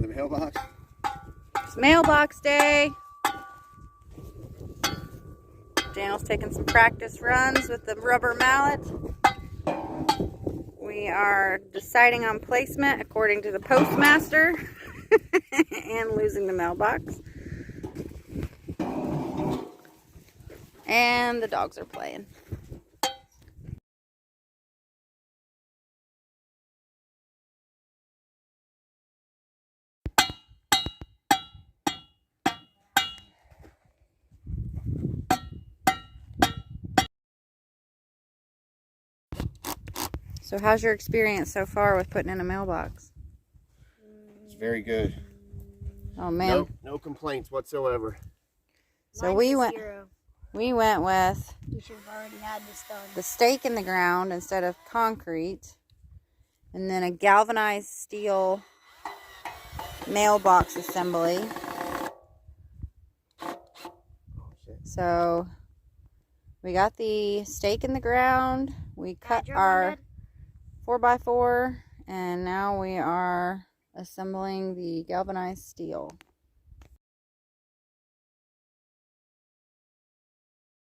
the mailbox. It's mailbox day. Daniel's taking some practice runs with the rubber mallet. We are deciding on placement according to the postmaster and losing the mailbox. And the dogs are playing. So how's your experience so far with putting in a mailbox? It's very good. Oh man. No complaints whatsoever. So we went with You should have already had this done. the stake in the ground instead of concrete, and then a galvanized steel mailbox assembly. So we got the stake in the ground, we cut our 4x4, and now we are assembling the galvanized steel.